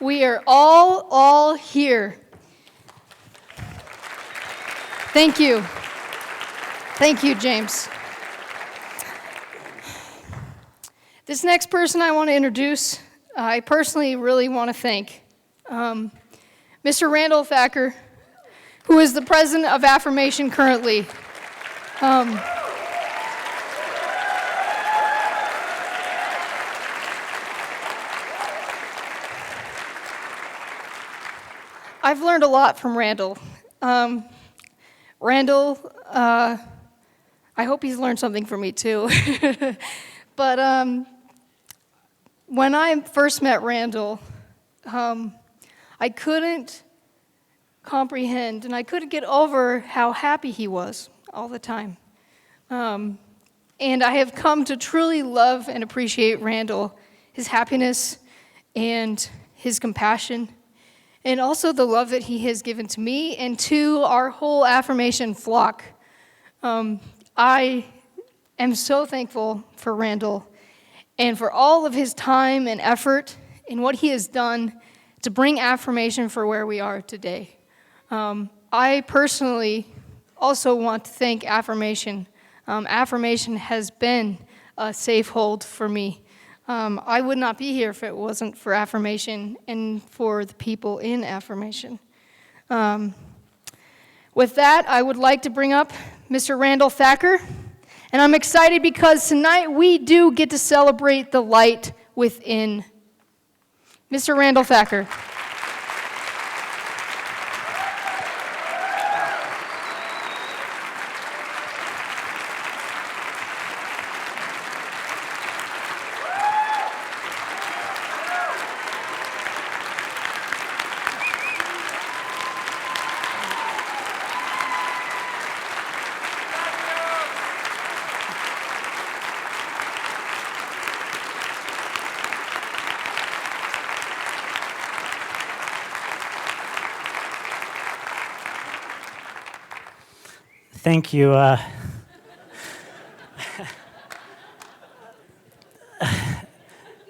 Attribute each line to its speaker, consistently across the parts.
Speaker 1: We are all here. Thank you. Thank you, James. This next person I want to introduce, I personally really want to thank Mr. Randall Thakur, who is the president of Affirmation currently. I've learned a lot from Randall. Randall, I hope he's learned something from me too. But when I first met Randall, I couldn't comprehend and I couldn't get over how happy he was all the time. And I have come to truly love and appreciate Randall, his happiness and his compassion, and also the love that he has given to me and to our whole Affirmation flock. I am so thankful for Randall and for all of his time and effort in what he has done to bring Affirmation for where we are today. I personally also want to thank Affirmation. Affirmation has been a safe hold for me. I would not be here if it wasn't for Affirmation and for the people in Affirmation. With that, I would like to bring up Mr. Randall Thakur. And I'm excited because tonight we do get to celebrate the light within. Mr. Randall Thakur.
Speaker 2: Thank you.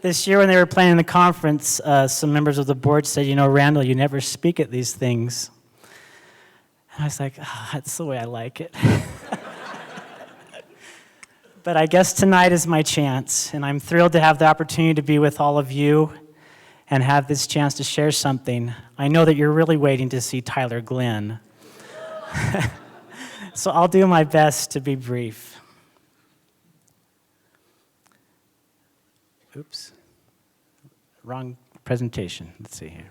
Speaker 2: This year when they were planning the conference, some members of the board said, Randall, you never speak at these things. And I was like, that's the way I like it. But I guess tonight is my chance, and I'm thrilled to have the opportunity to be with all of you and have this chance to share something. I know that you're really waiting to see Tyler Glenn. So I'll do my best to be brief. Oops. Wrong presentation. Let's see here.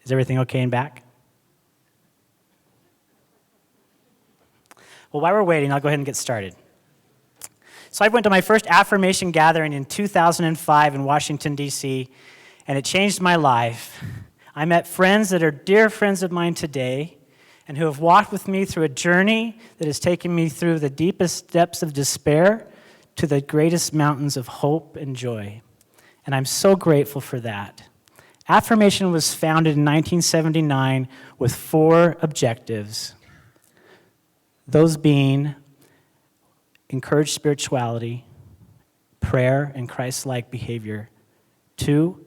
Speaker 2: Is everything okay in back? Well, while we're waiting, I'll go ahead and get started. So I went to my first Affirmation gathering in 2005 in Washington, D.C., and it changed my life. I met friends that are dear friends of mine today and who have walked with me through a journey that has taken me through the deepest depths of despair to the greatest mountains of hope and joy. And I'm so grateful for that. Affirmation was founded in 1979 with 4 objectives. Those being encourage spirituality, prayer, and Christ-like behavior. 2,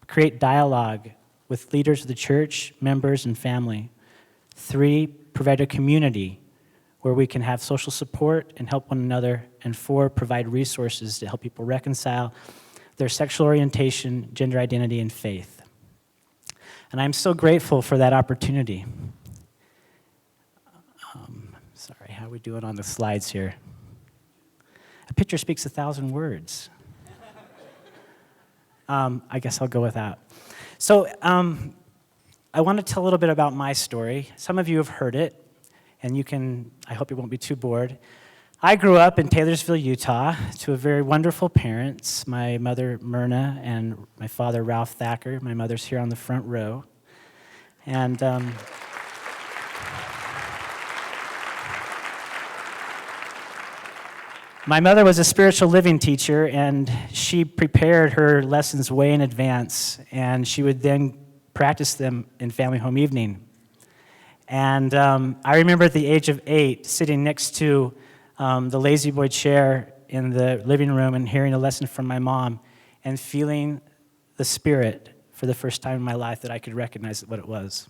Speaker 2: create dialogue with leaders of the church, members, and family. 3, provide a community where we can have social support and help one another. And 4, provide resources to help people reconcile their sexual orientation, gender identity, and faith. And I'm so grateful for that opportunity. Sorry, how are we doing on the slides here? A picture speaks 1,000 words. I guess I'll go with that. So I want to tell a little bit about my story. Some of you have heard it, and I hope you won't be too bored. I grew up in Taylorsville, Utah, to very wonderful parents, my mother, Myrna, and my father, Ralph Thacker. My mother's here on the front row. And my mother was a spiritual living teacher, and she prepared her lessons way in advance, and she would then practice them in family home evening. And I remember at the age of 8, sitting next to the lazy boy chair in the living room and hearing a lesson from my mom and feeling the Spirit for the first time in my life that I could recognize what it was.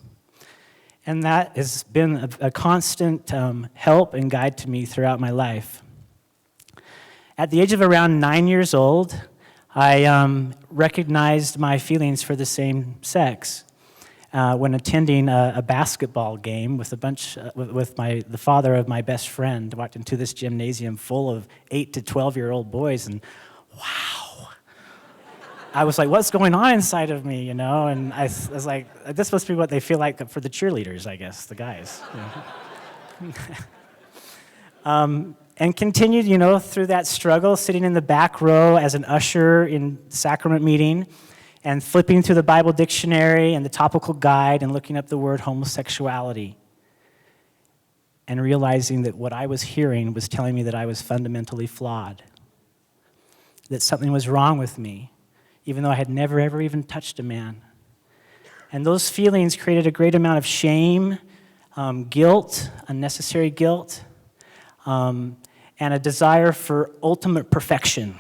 Speaker 2: And that has been a constant help and guide to me throughout my life. At the age of around 9 years old, I recognized my feelings for the same sex when attending a basketball game with the father of my best friend. Walked into this gymnasium full of 8 to 12-year-old boys, and wow. I was like, what's going on inside of me, And I was like, this must be what they feel like for the cheerleaders, I guess, the guys. And continued, through that struggle, sitting in the back row as an usher in sacrament meeting and flipping through the Bible dictionary and the topical guide and looking up the word homosexuality and realizing that what I was hearing was telling me that I was fundamentally flawed, that something was wrong with me, even though I had never, ever even touched a man. And those feelings created a great amount of shame, guilt, unnecessary guilt, and a desire for ultimate perfection,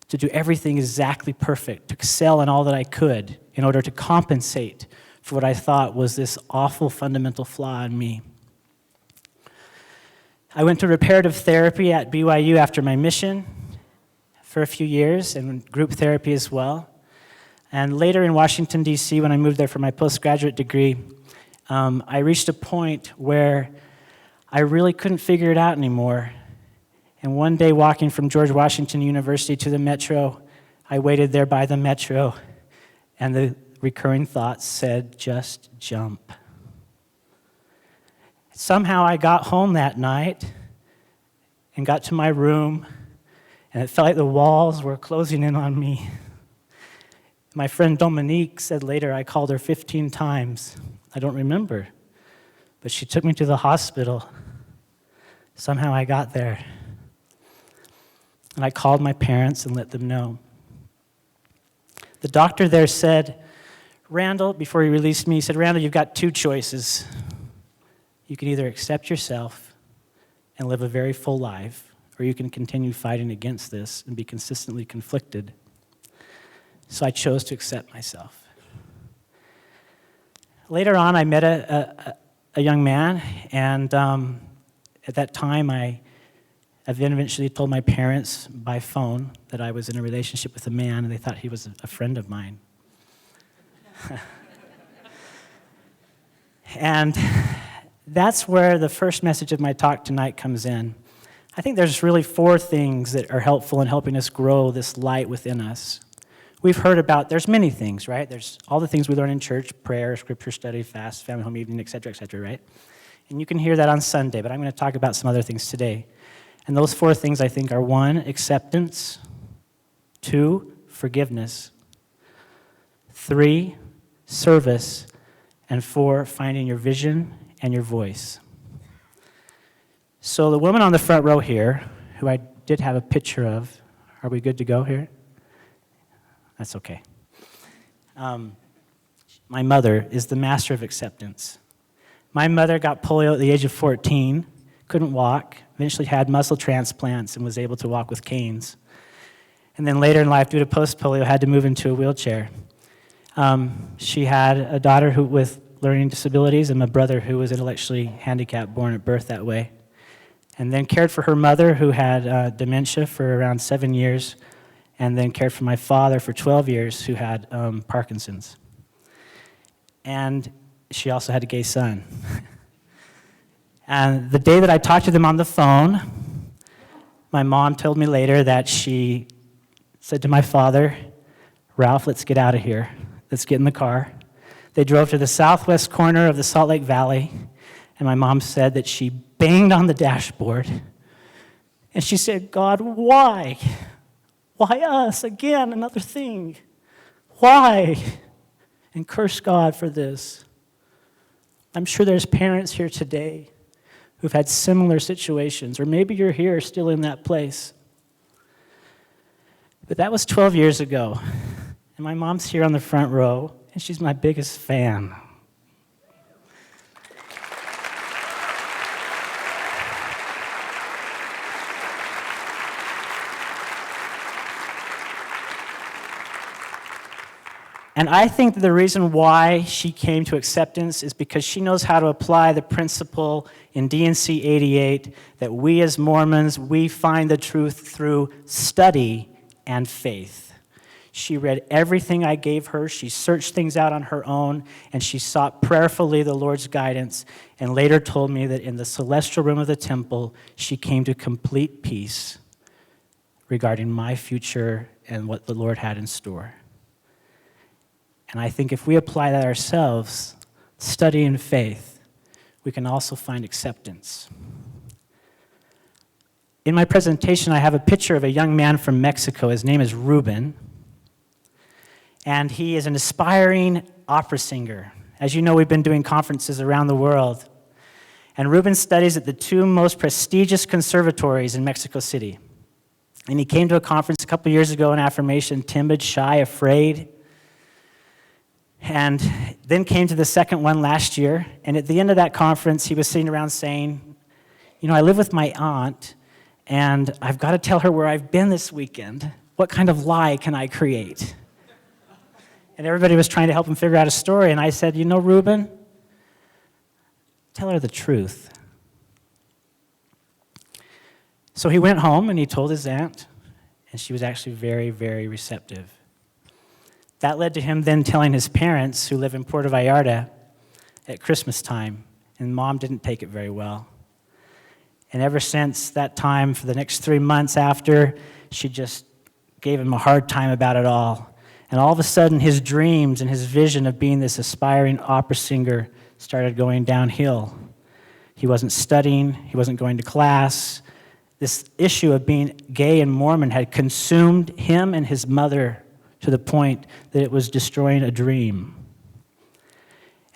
Speaker 2: to do everything exactly perfect, to excel in all that I could in order to compensate for what I thought was this awful fundamental flaw in me. I went to reparative therapy at BYU after my mission for a few years, and group therapy as well. And later in Washington, D.C., when I moved there for my postgraduate degree, I reached a point where I really couldn't figure it out anymore. And one day, walking from George Washington University to the metro, I waited there by the metro, and the recurring thoughts said, just jump. Somehow I got home that night and got to my room, and it felt like the walls were closing in on me. My friend Dominique said later I called her 15 times. I don't remember, but she took me to the hospital. Somehow I got there. And I called my parents and let them know. The doctor there said, Randall, before he released me, he said, Randall, you've got two choices. You can either accept yourself and live a very full life, or you can continue fighting against this and be consistently conflicted. So I chose to accept myself. Later on, I met a young man, and at that time, I then eventually told my parents by phone that I was in a relationship with a man, and they thought he was a friend of mine. And that's where the first message of my talk tonight comes in. I think there's really 4 things that are helpful in helping us grow this light within us. We've heard about, there's many things, right? There's all the things we learn in church, prayer, scripture study, fast, family home evening, et cetera, right? And you can hear that on Sunday, but I'm going to talk about some other things today. And those 4 things, I think, are 1, acceptance, 2, forgiveness, 3, service, and 4, finding your vision and your voice. So the woman on the front row here, who I did have a picture of, are we good to go here? That's okay. My mother is the master of acceptance. My mother got polio at the age of 14, couldn't walk, eventually had muscle transplants and was able to walk with canes. And then later in life, due to post-polio, had to move into a wheelchair. She had a daughter with learning disabilities and a brother who was intellectually handicapped, born at birth that way. And then cared for her mother, who had dementia for around 7 years, and then cared for my father for 12 years, who had Parkinson's. And she also had a gay son. And the day that I talked to them on the phone, my mom told me later that she said to my father, Ralph, let's get out of here. Let's get in the car. They drove to the southwest corner of the Salt Lake Valley, and my mom said that she banged on the dashboard, and she said, God, why? Why us? Again, another thing. Why? And curse God for this. I'm sure there's parents here today who've had similar situations, or maybe you're here still in that place. But that was 12 years ago, and my mom's here on the front row, and she's my biggest fan. And I think that the reason why she came to acceptance is because she knows how to apply the principle in D&C 88 that we as Mormons, we find the truth through study and faith. She read everything I gave her, she searched things out on her own, and she sought prayerfully the Lord's guidance, and later told me that in the celestial room of the temple, she came to complete peace regarding my future and what the Lord had in store. And I think if we apply that ourselves, study and faith, we can also find acceptance. In my presentation, I have a picture of a young man from Mexico. His name is Ruben. And he is an aspiring opera singer. As you know, we've been doing conferences around the world. And Ruben studies at the two most prestigious conservatories in Mexico City. And he came to a conference a couple years ago in Affirmation, timid, shy, afraid. And then came to the second one last year. And at the end of that conference, he was sitting around saying, I live with my aunt, and I've got to tell her where I've been this weekend. What kind of lie can I create? And everybody was trying to help him figure out a story. And I said, Ruben, tell her the truth. So he went home and he told his aunt, and she was actually very, very receptive. That led to him then telling his parents, who live in Puerto Vallarta, at Christmas time, and Mom didn't take it very well. And ever since that time, for the next 3 months after, she just gave him a hard time about it all. And all of a sudden, his dreams and his vision of being this aspiring opera singer started going downhill. He wasn't studying, he wasn't going to class. This issue of being gay and Mormon had consumed him and his mother to the point that it was destroying a dream.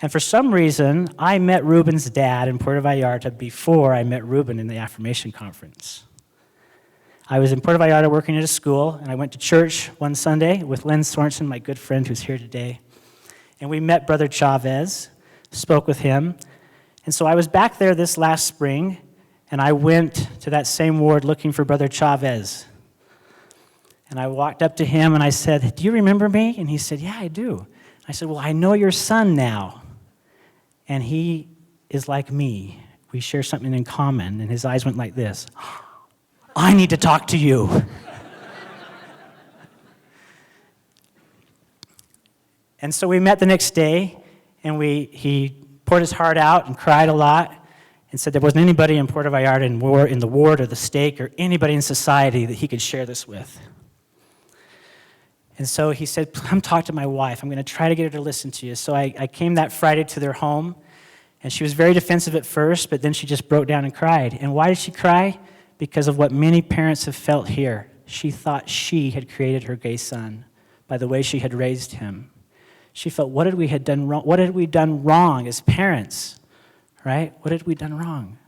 Speaker 2: And for some reason, I met Ruben's dad in Puerto Vallarta before I met Ruben in the Affirmation Conference. I was in Puerto Vallarta working at a school, and I went to church one Sunday with Len Sorensen, my good friend who's here today. And we met Brother Chavez, spoke with him. And so I was back there this last spring, and I went to that same ward looking for Brother Chavez. And I walked up to him, and I said, "Do you remember me?" And he said, "Yeah, I do." I said, "Well, I know your son now." And he is like me. We share something in common. And his eyes went like this. "I need to talk to you." And so we met the next day, and he poured his heart out and cried a lot and said there wasn't anybody in Puerto Vallarta in the ward or the stake or anybody in society that he could share this with. And so he said, "Come talk to my wife. I'm going to try to get her to listen to you." So I came that Friday to their home, and she was very defensive at first, but then she just broke down and cried. And why did she cry? Because of what many parents have felt here. She thought she had created her gay son by the way she had raised him. She felt, what had we done wrong? What had we done wrong as parents? Right? What had we done wrong?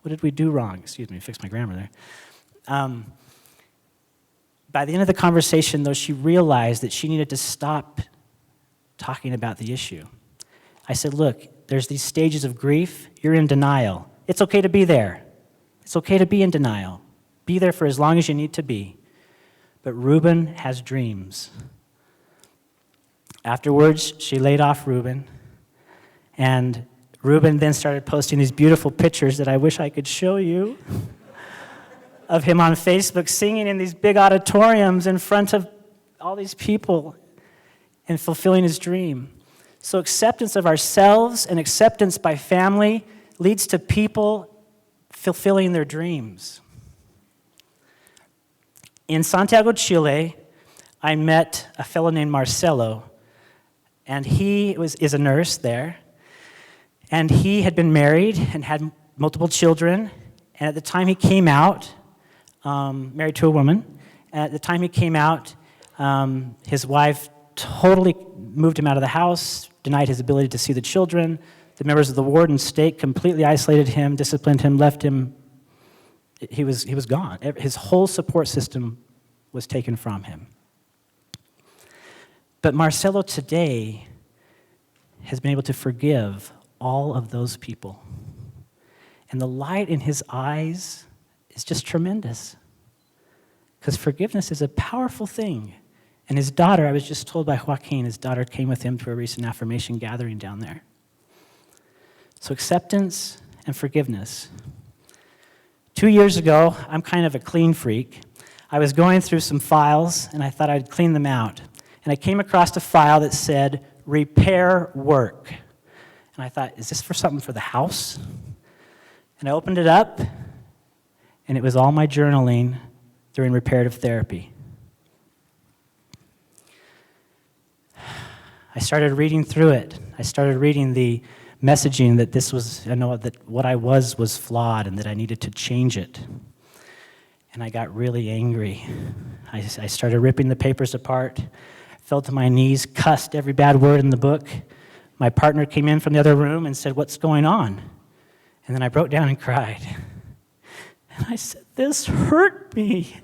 Speaker 2: What did we do wrong? Excuse me, fix my grammar there. By the end of the conversation, though, she realized that she needed to stop talking about the issue. I said, "Look, there's these stages of grief. You're in denial. It's okay to be there. It's okay to be in denial. Be there for as long as you need to be. But Reuben has dreams." Afterwards, she laid off Reuben, and Reuben then started posting these beautiful pictures that I wish I could show you of him on Facebook singing in these big auditoriums in front of all these people and fulfilling his dream. So acceptance of ourselves and acceptance by family leads to people fulfilling their dreams. In Santiago, Chile, I met a fellow named Marcelo, and he is a nurse there, and he had been married and had multiple children, and at the time he came out, married to a woman, and at the time he came out, his wife totally moved him out of the house, denied his ability to see the children. The members of the ward and stake completely isolated him, disciplined him, left him. He was gone. His whole support system was taken from him. But Marcelo today has been able to forgive all of those people. And the light in his eyes is just tremendous. Because forgiveness is a powerful thing. And his daughter, I was just told by Joaquin, his daughter came with him to a recent affirmation gathering down there. So acceptance and forgiveness. 2 years ago, I'm kind of a clean freak. I was going through some files, and I thought I'd clean them out. And I came across a file that said, repair work. And I thought, is this for something for the house? And I opened it up, and it was all my journaling during reparative therapy. I started reading through it. I started reading the messaging that this was, I know that what I was flawed and that I needed to change it. And I got really angry. I started ripping the papers apart, fell to my knees, cussed every bad word in the book. My partner came in from the other room and said, "What's going on?" And then I broke down and cried. And I said, this hurt me.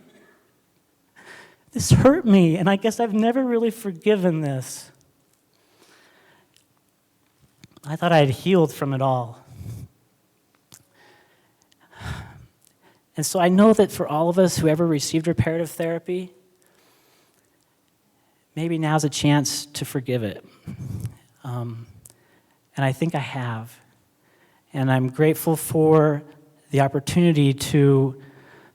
Speaker 2: This hurt me, and I guess I've never really forgiven this. I thought I had healed from it all. And so I know that for all of us who ever received reparative therapy, maybe now's a chance to forgive it. And I think I have. And I'm grateful for the opportunity to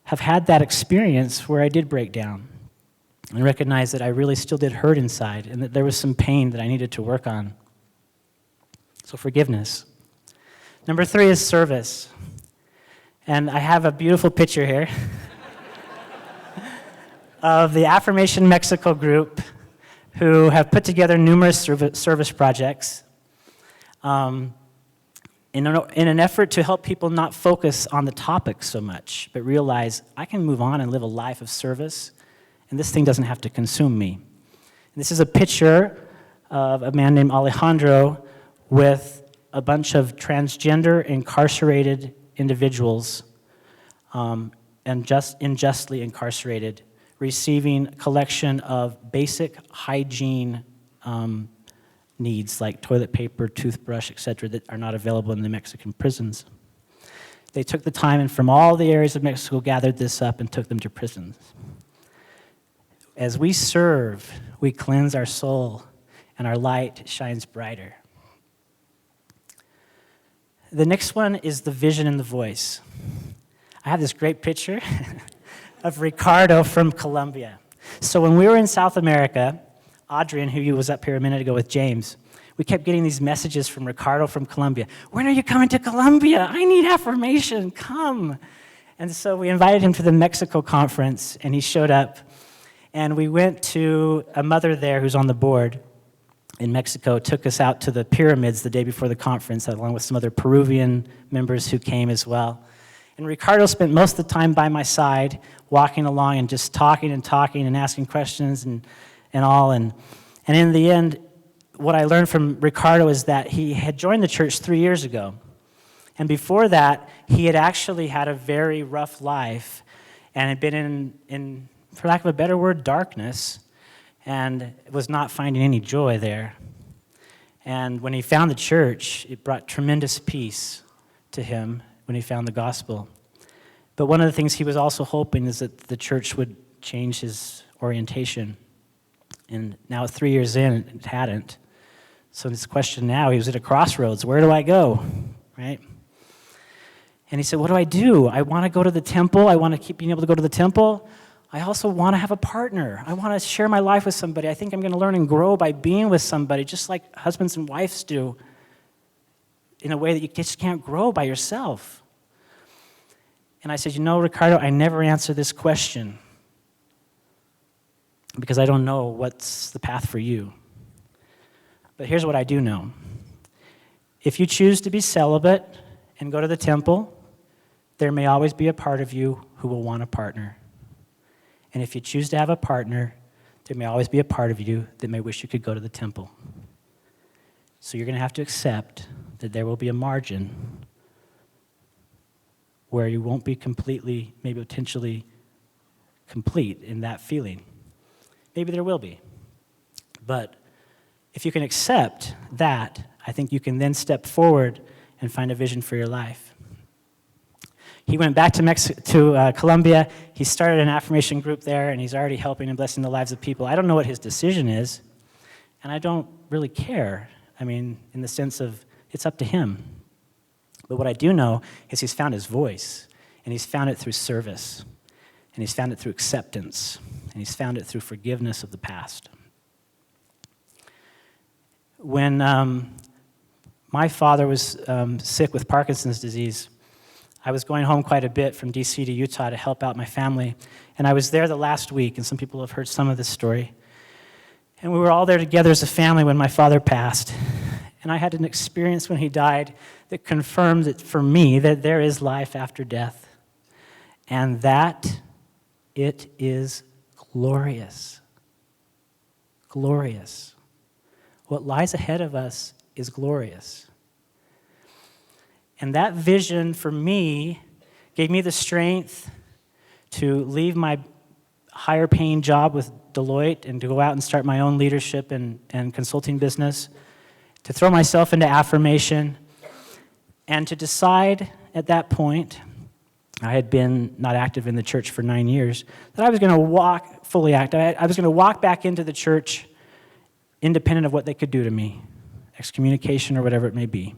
Speaker 2: have had that experience where I did break down and recognize that I really still did hurt inside and that there was some pain that I needed to work on. So forgiveness. Number 3 is service. And I have a beautiful picture here of the Affirmation Mexico group who have put together numerous service projects in an effort to help people not focus on the topic so much, but realize I can move on and live a life of service, and this thing doesn't have to consume me. And this is a picture of a man named Alejandro with a bunch of transgender incarcerated individuals and unjustly incarcerated, receiving a collection of basic hygiene needs like toilet paper, toothbrush, etc., that are not available in the Mexican prisons. They took the time and from all the areas of Mexico gathered this up and took them to prisons. As we serve, we cleanse our soul and our light shines brighter. The next one is the vision and the voice. I have this great picture of Ricardo from Colombia. So when we were in South America, Adrian, who was up here a minute ago with James, we kept getting these messages from Ricardo from Colombia. When are you coming to Colombia? I need affirmation. Come. And so we invited him to the Mexico conference, and he showed up. And we went to a mother there who's on the board in Mexico, took us out to the pyramids the day before the conference, along with some other Peruvian members who came as well. And Ricardo spent most of the time by my side, walking along and just talking and asking questions and all. And in the end, what I learned from Ricardo is that he had joined the church 3 years ago. And before that, he had actually had a very rough life and had been in, for lack of a better word, darkness, and was not finding any joy there. And when he found the church, it brought tremendous peace to him when he found the gospel. But one of the things he was also hoping is that the church would change his orientation. And now 3 years in, it hadn't. So this question now, he was at a crossroads. Where do I go, right? And he said, what do? I want to go to the temple. I want to keep being able to go to the temple. I also want to have a partner. I want to share my life with somebody. I think I'm going to learn and grow by being with somebody, just like husbands and wives do, in a way that you just can't grow by yourself. And I said, Ricardo, I never answer this question because I don't know what's the path for you. But here's what I do know. If you choose to be celibate and go to the temple, there may always be a part of you who will want a partner. And if you choose to have a partner, there may always be a part of you that may wish you could go to the temple. So you're going to have to accept that there will be a margin where you won't be completely, maybe potentially complete in that feeling. Maybe there will be. But if you can accept that, I think you can then step forward and find a vision for your life. He went back to Colombia. He started an affirmation group there, and he's already helping and blessing the lives of people. I don't know what his decision is, and I don't really care. I mean, in the sense of it's up to him. But what I do know is he's found his voice, and he's found it through service, and he's found it through acceptance, and he's found it through forgiveness of the past. When my father was sick with Parkinson's disease, I was going home quite a bit from D.C. to Utah to help out my family, and I was there the last week, and some people have heard some of this story. And we were all there together as a family when my father passed, and I had an experience when he died that confirmed that for me that there is life after death, and that it is glorious. Glorious. What lies ahead of us is glorious. And that vision for me gave me the strength to leave my higher paying job with Deloitte and to go out and start my own leadership and consulting business, to throw myself into affirmation, and to decide at that point, I had been not active in the church for 9 years, that I was going to walk fully active. I was going to walk back into the church independent of what they could do to me, excommunication or whatever it may be.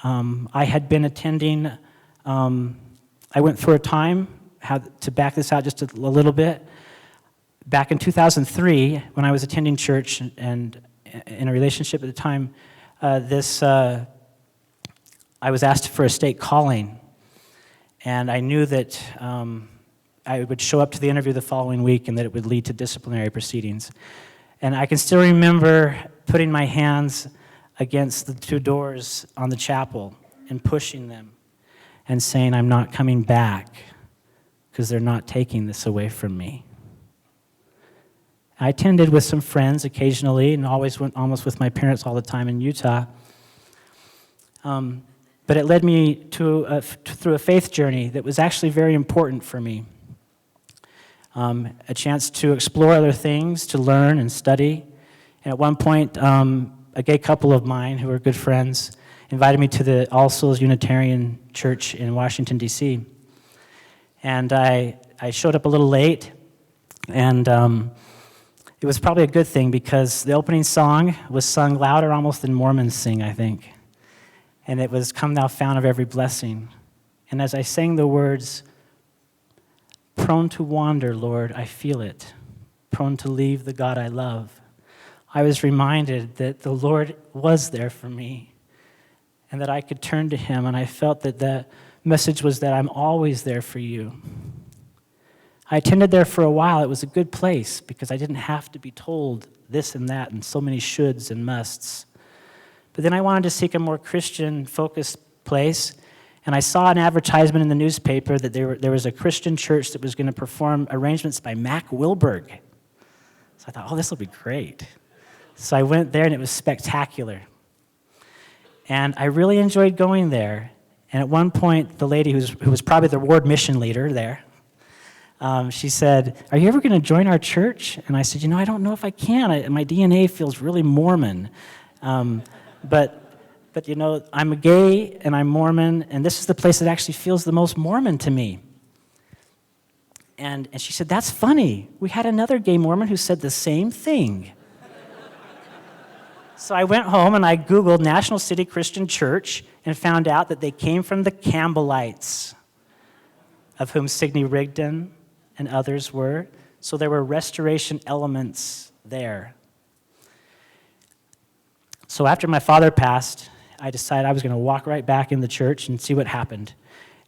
Speaker 2: I had been attending, I went through a time, to back this out just a little bit, back in 2003, when I was attending church and in a relationship at the time, I was asked for a stake calling, and I knew that I would show up to the interview the following week and that it would lead to disciplinary proceedings. And I can still remember putting my hands against the two doors on the chapel and pushing them and saying, I'm not coming back because they're not taking this away from me. I attended with some friends occasionally and always went almost with my parents all the time in Utah. But it led me through a faith journey that was actually very important for me. A chance to explore other things, to learn and study. And at one point, a gay couple of mine who were good friends invited me to the All Souls Unitarian Church in Washington, D.C. And I showed up a little late, and it was probably a good thing because the opening song was sung louder almost than Mormons sing, I think. And it was, Come Thou Fount of Every Blessing. And as I sang the words, prone to wander, Lord, I feel it. Prone to leave the God I love. I was reminded that the Lord was there for me and that I could turn to him, and I felt that the message was that I'm always there for you. I attended there for a while. It was a good place because I didn't have to be told this and that and so many shoulds and musts. But then I wanted to seek a more Christian-focused place, and I saw an advertisement in the newspaper that there was a Christian church that was going to perform arrangements by Mac Wilberg. So I thought, oh, this will be great. So I went there, and it was spectacular. And I really enjoyed going there. And at one point, the lady who was probably the ward mission leader there, she said, are you ever going to join our church? And I said, I don't know if I can. My DNA feels really Mormon. But I'm a gay, and I'm Mormon, and this is the place that actually feels the most Mormon to me. And she said, that's funny. We had another gay Mormon who said the same thing. So I went home and I Googled National City Christian Church and found out that they came from the Campbellites, of whom Sidney Rigdon and others were. So there were restoration elements there. So after my father passed, I decided I was going to walk right back in the church and see what happened.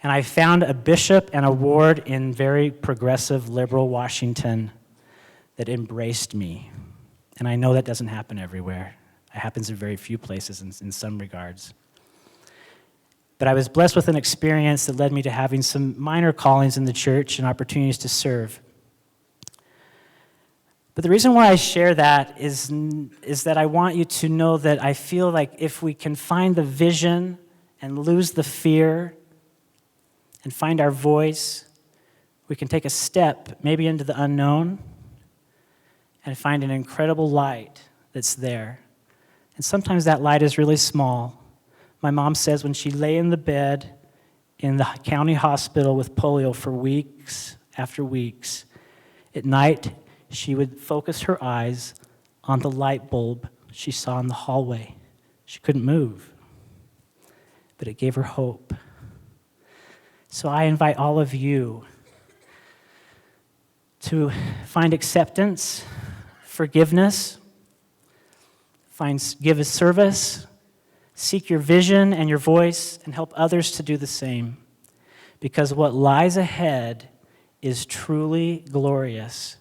Speaker 2: And I found a bishop and a ward in very progressive, liberal Washington that embraced me. And I know that doesn't happen everywhere. It happens in very few places in some regards. But I was blessed with an experience that led me to having some minor callings in the church and opportunities to serve. But the reason why I share that is that I want you to know that I feel like if we can find the vision and lose the fear and find our voice, we can take a step maybe into the unknown and find an incredible light that's there. And sometimes that light is really small. My mom says when she lay in the bed in the county hospital with polio for weeks after weeks. At night, she would focus her eyes on the light bulb she saw in the hallway. She couldn't move, but it gave her hope. So I invite all of you to find acceptance, forgiveness, give a service, seek your vision and your voice, and help others to do the same. Because what lies ahead is truly glorious,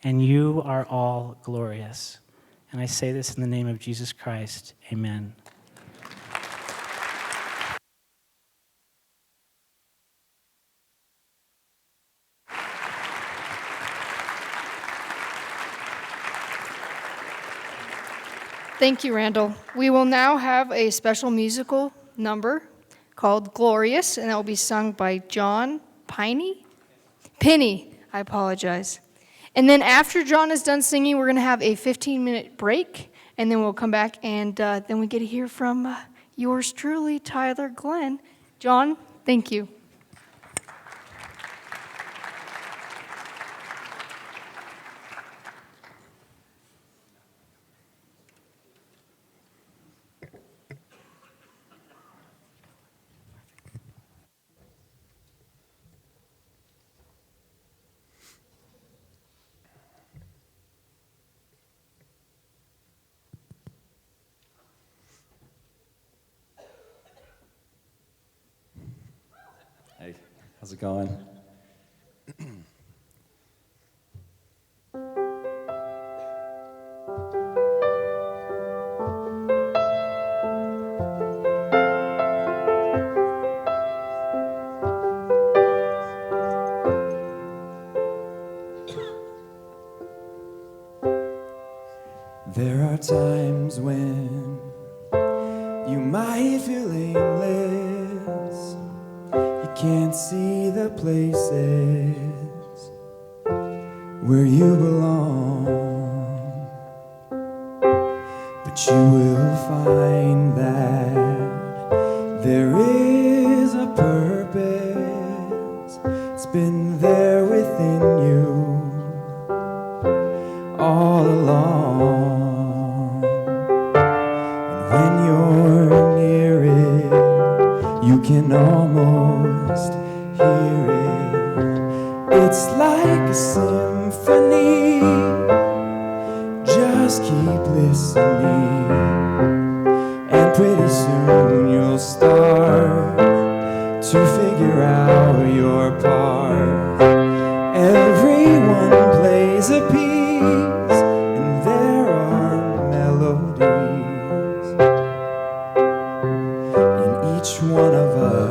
Speaker 2: and you are all glorious. And I say this in the name of Jesus Christ. Amen.
Speaker 1: Thank you, Randall. We will now have a special musical number called Glorious, and that will be sung by John Penny, I apologize. And then after John is done singing, we're going to have a 15-minute break, and then we'll come back, and then we get to hear from yours truly, Tyler Glenn. John, thank you.
Speaker 3: Hey, how's it going? There are times when you might feel aimless. You can't see the places where you belong, but you will find that there is a purpose. It's been there within you all along. And when you're near it, you can almost hear it. It's like a symphony. Just keep listening, and pretty soon you'll start to figure out your part. Everyone plays a piece, and there are melodies in each one of us.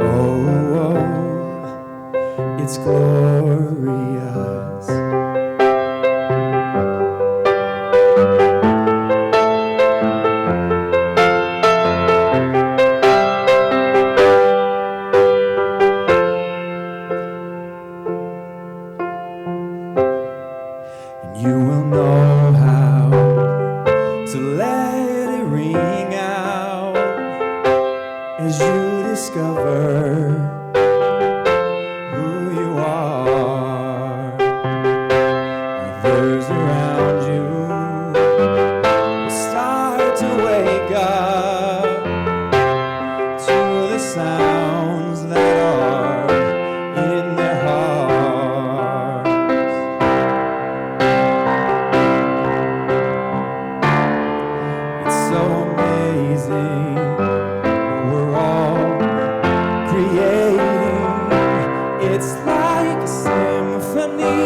Speaker 3: Oh, it's glorious. You will know how to let it ring out as you discover who you are. Others around you will start to wake up to the sounds that are in their hearts. So amazing, we're all creating. It's like a symphony.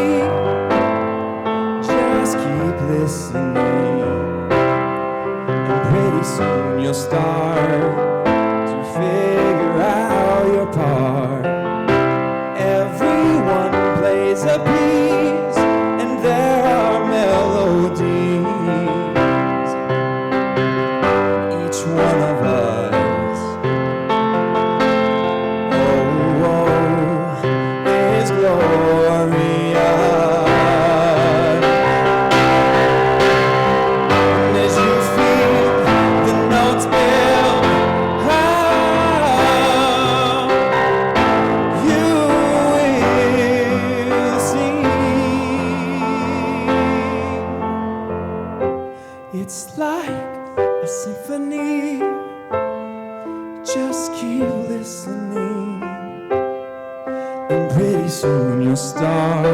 Speaker 3: soon you'll start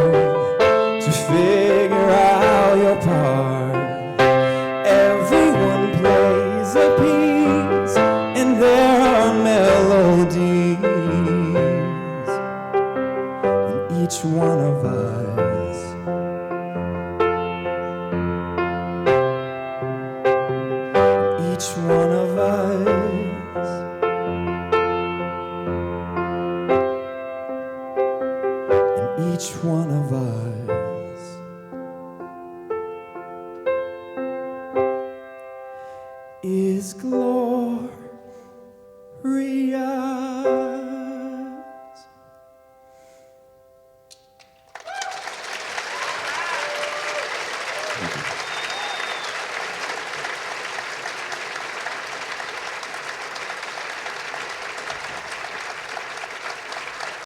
Speaker 3: to figure out your part. Everyone plays a piece, and there are melodies in each one of us. Each one of us. In each one of us. Is Gloria.